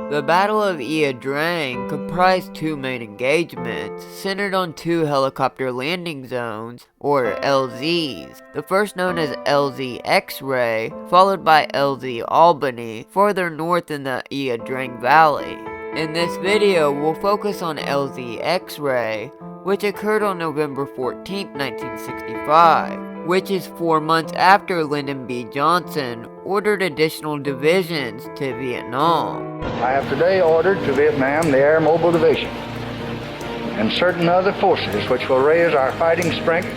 The Battle of Drang comprised two main engagements, centered on two helicopter landing zones, or LZs. The first known as LZ Xray, followed by LZ Albany, farther north in the Drang Valley. In this video, we'll focus on LZ Xray, which occurred on November 14, 1965, which is 4 months after Lyndon B. Johnson ordered additional divisions to Vietnam. I have today ordered to Vietnam the Air Mobile Division and certain other forces which will raise our fighting strength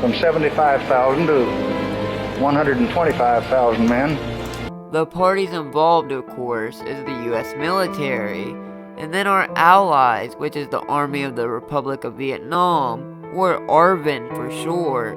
from 75,000 to 125,000 men. The parties involved, of course, is the US military, and then our allies, which is the Army of the Republic of Vietnam, or ARVN for short,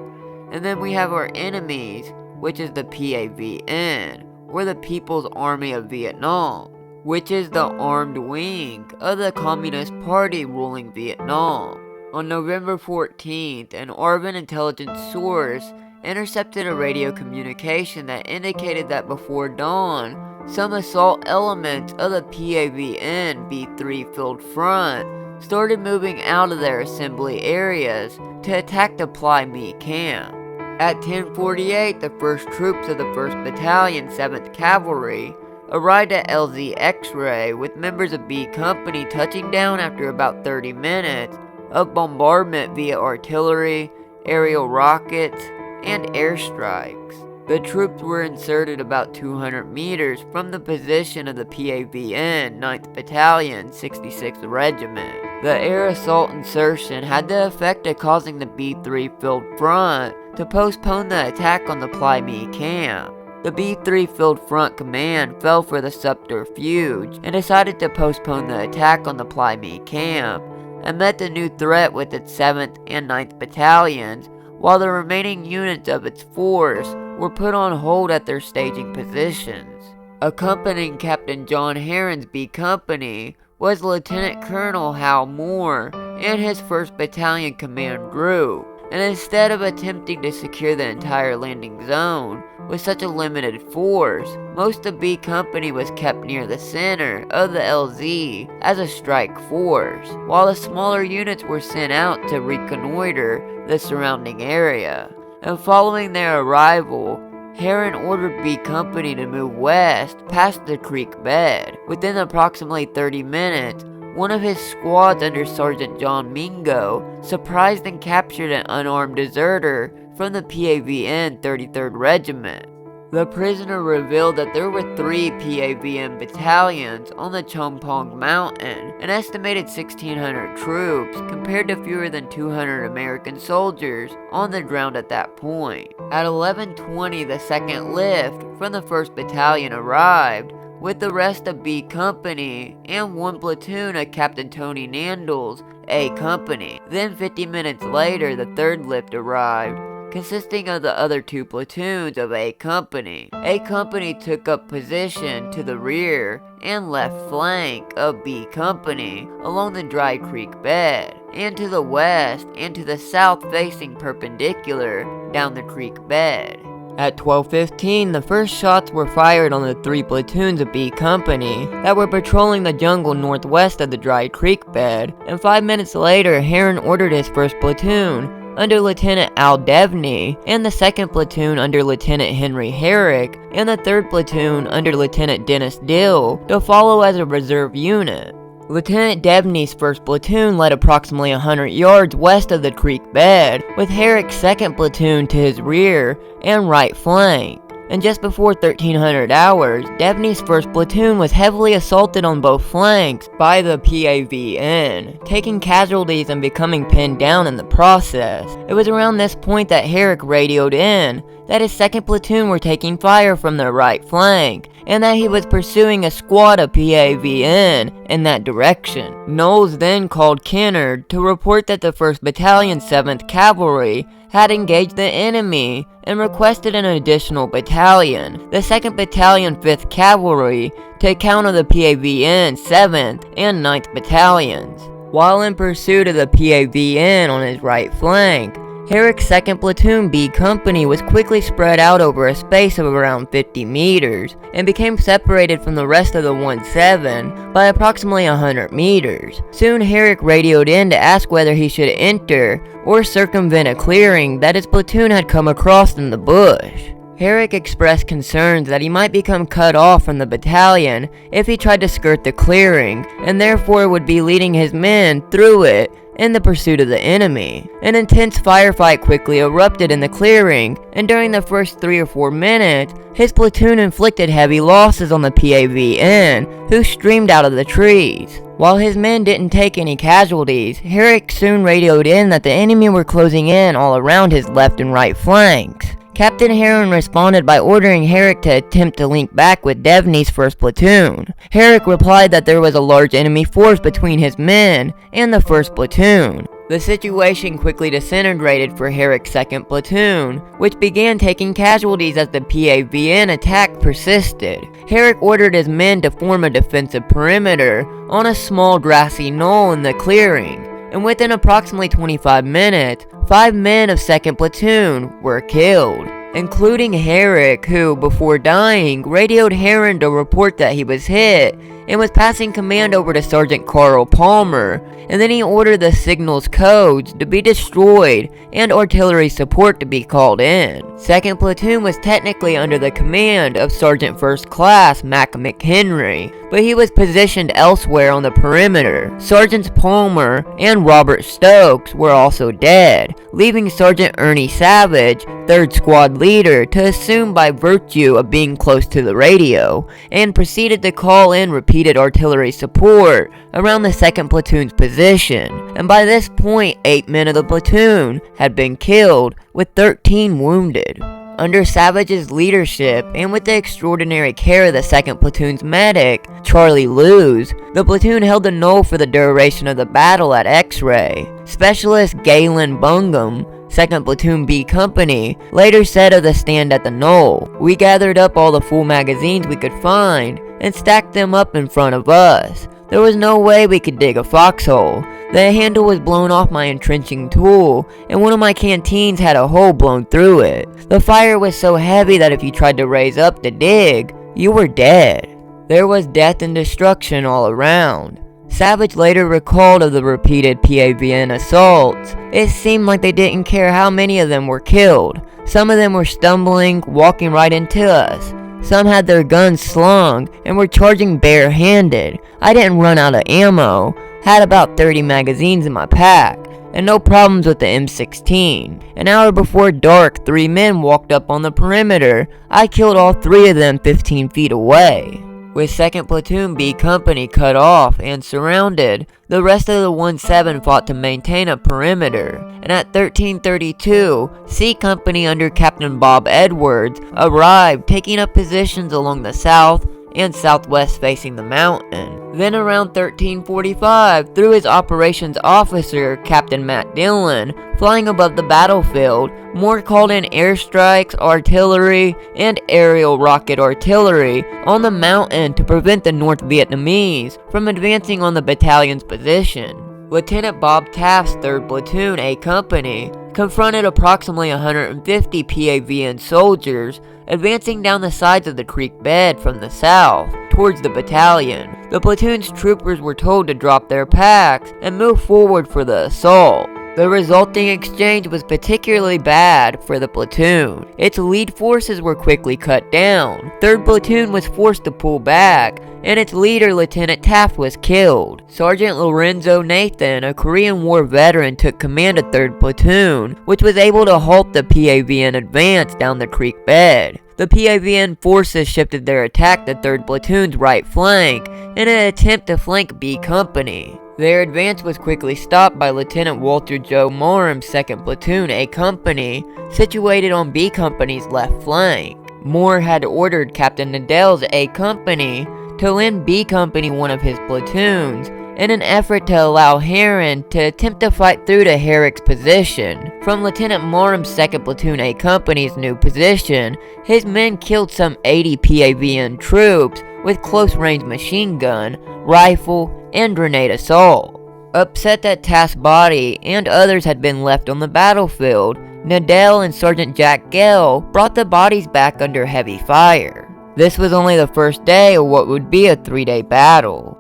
and then we have our enemies, which is the PAVN, or the People's Army of Vietnam, which is the armed wing of the Communist Party ruling Vietnam. On November 14th, an ARVN intelligence source intercepted a radio communication that indicated that before dawn, some assault elements of the PAVN B3 Field Front started moving out of their assembly areas to attack the Ply Me camp. At 10:48, the first troops of the 1st Battalion, 7th Cavalry, arrived at LZ Xray with members of B Company touching down after about 30 minutes of bombardment via artillery, aerial rockets, and airstrikes. The troops were inserted about 200 meters from the position of the PAVN 9th Battalion, 66th Regiment. The air assault insertion had the effect of causing the B3 Field Front to postpone the attack on the Ply Me camp. The B3 Field Front command fell for the subterfuge and decided to postpone the attack on the Ply Me camp and met the new threat with its 7th and 9th Battalions, while the remaining units of its force were put on hold at their staging positions. Accompanying Captain John Herron's B Company was Lieutenant Colonel Hal Moore and his 1st Battalion Command Group, and instead of attempting to secure the entire landing zone with such a limited force, most of B Company was kept near the center of the LZ as a strike force, while the smaller units were sent out to reconnoiter the surrounding area. And following their arrival, Herron ordered B Company to move west past the creek bed. Within approximately 30 minutes, one of his squads under Sergeant John Mingo surprised and captured an unarmed deserter from the PAVN 33rd Regiment. The prisoner revealed that there were 3 PAVN battalions on the Chompong Mountain, an estimated 1,600 troops compared to fewer than 200 American soldiers on the ground at that point. At 11:20, the second lift from the 1st Battalion arrived, with the rest of B Company and 1 platoon of Captain Tony Nandle's A Company. Then 50 minutes later, the 3rd lift arrived, consisting of the other 2 platoons of A Company. A Company took up position to the rear and left flank of B Company along the Dry Creek bed, and to the west and to the south facing perpendicular down the creek bed. At 12:15, the first shots were fired on the 3 platoons of B Company that were patrolling the jungle northwest of the Dry Creek bed, and 5 minutes later, Herron ordered his 1st platoon, under Lieutenant Al Devney, and the 2nd platoon under Lieutenant Henry Herrick, and the 3rd platoon under Lieutenant Dennis Dill, to follow as a reserve unit. Lieutenant Devney's 1st platoon led approximately 100 yards west of the creek bed, with Herrick's 2nd platoon to his rear and right flank. And just before 1300 hours, Devney's 1st platoon was heavily assaulted on both flanks by the PAVN, taking casualties and becoming pinned down in the process. It was around this point that Herrick radioed in that his 2nd platoon were taking fire from their right flank, and that he was pursuing a squad of PAVN in that direction. Knowles then called Kennard to report that the 1st Battalion 7th Cavalry had engaged the enemy and requested an additional battalion, the 2nd Battalion 5th Cavalry, to counter the PAVN 7th and 9th Battalions. While in pursuit of the PAVN on his right flank, Herrick's 2nd Platoon B Company was quickly spread out over a space of around 50 meters and became separated from the rest of the 1-7 by approximately 100 meters. Soon Herrick radioed in to ask whether he should enter or circumvent a clearing that his platoon had come across in the bush. Herrick expressed concerns that he might become cut off from the battalion if he tried to skirt the clearing, and therefore would be leading his men through it in the pursuit of the enemy. An intense firefight quickly erupted in the clearing, and during the first 3 or 4 minutes, his platoon inflicted heavy losses on the PAVN, who streamed out of the trees. While his men didn't take any casualties, Herrick soon radioed in that the enemy were closing in all around his left and right flanks. Captain Heron responded by ordering Herrick to attempt to link back with Devney's 1st Platoon. Herrick replied that there was a large enemy force between his men and the 1st Platoon. The situation quickly disintegrated for Herrick's 2nd Platoon, which began taking casualties as the PAVN attack persisted. Herrick ordered his men to form a defensive perimeter on a small grassy knoll in the clearing, and within approximately 25 minutes, 5 men of 2nd Platoon were killed, including Herrick, who, before dying, radioed Heron to report that he was hit and was passing command over to Sergeant Carl Palmer, and then he ordered the signal's codes to be destroyed and artillery support to be called in. 2nd Platoon was technically under the command of Sergeant First Class Mac McHenry, but he was positioned elsewhere on the perimeter. Sergeants Palmer and Robert Stokes were also dead, leaving Sergeant Ernie Savage, 3rd Squad leader, to assume by virtue of being close to the radio, and proceeded to call in repeated artillery support around the 2nd Platoon's position, and by this point 8 men of the platoon had been killed, with 13 wounded. Under Savage's leadership, and with the extraordinary care of the 2nd Platoon's medic, Charlie Lewis, the platoon held the knoll for the duration of the battle at Xray. Specialist Galen Bungum, 2nd Platoon B Company, later said of the stand at the knoll, "We gathered up all the full magazines we could find and stacked them up in front of us. There was no way we could dig a foxhole. The handle was blown off my entrenching tool, and one of my canteens had a hole blown through it. The fire was so heavy that if you tried to raise up to dig, you were dead." There was death and destruction all around. Savage later recalled of the repeated PAVN assaults. It seemed like they didn't care how many of them were killed. Some of them were stumbling, walking right into us. Some had their guns slung and were charging bare-handed. I didn't run out of ammo, had about 30 magazines in my pack, and no problems with the M16. An hour before dark, 3 men walked up on the perimeter. I killed all 3 of them 15 feet away. With 2nd Platoon B Company cut off and surrounded, the rest of the 1-7 fought to maintain a perimeter, and at 13:32, C Company under Captain Bob Edwards arrived, taking up positions along the south and southwest facing the mountain. Then around 13:45, through his operations officer, Captain Matt Dillon, flying above the battlefield, Moore called in airstrikes, artillery, and aerial rocket artillery on the mountain to prevent the North Vietnamese from advancing on the battalion's position. Lieutenant Bob Taft's 3rd Platoon A Company confronted approximately 150 PAVN soldiers advancing down the sides of the creek bed from the south towards the battalion. The platoon's troopers were told to drop their packs and move forward for the assault. The resulting exchange was particularly bad for the platoon. Its lead forces were quickly cut down. 3rd Platoon was forced to pull back, and its leader, Lieutenant Taft, was killed. Sergeant Lorenzo Nathan, a Korean War veteran, took command of 3rd Platoon, which was able to halt the PAVN advance down the creek bed. The PAVN forces shifted their attack to 3rd Platoon's right flank in an attempt to flank B Company. Their advance was quickly stopped by Lieutenant Walter Joe Morham's 2nd Platoon A Company, situated on B Company's left flank. Moore had ordered Captain Nadell's A Company to lend B Company one of his platoons in an effort to allow Heron to attempt to fight through to Herrick's position. From Lieutenant Morham's 2nd Platoon A Company's new position, his men killed some 80 PAVN troops with close-range machine gun, rifle, and grenade assault. Upset that Taft's body and others had been left on the battlefield, Nadell and Sergeant Jack Gale brought the bodies back under heavy fire. This was only the first day of what would be a 3-day battle.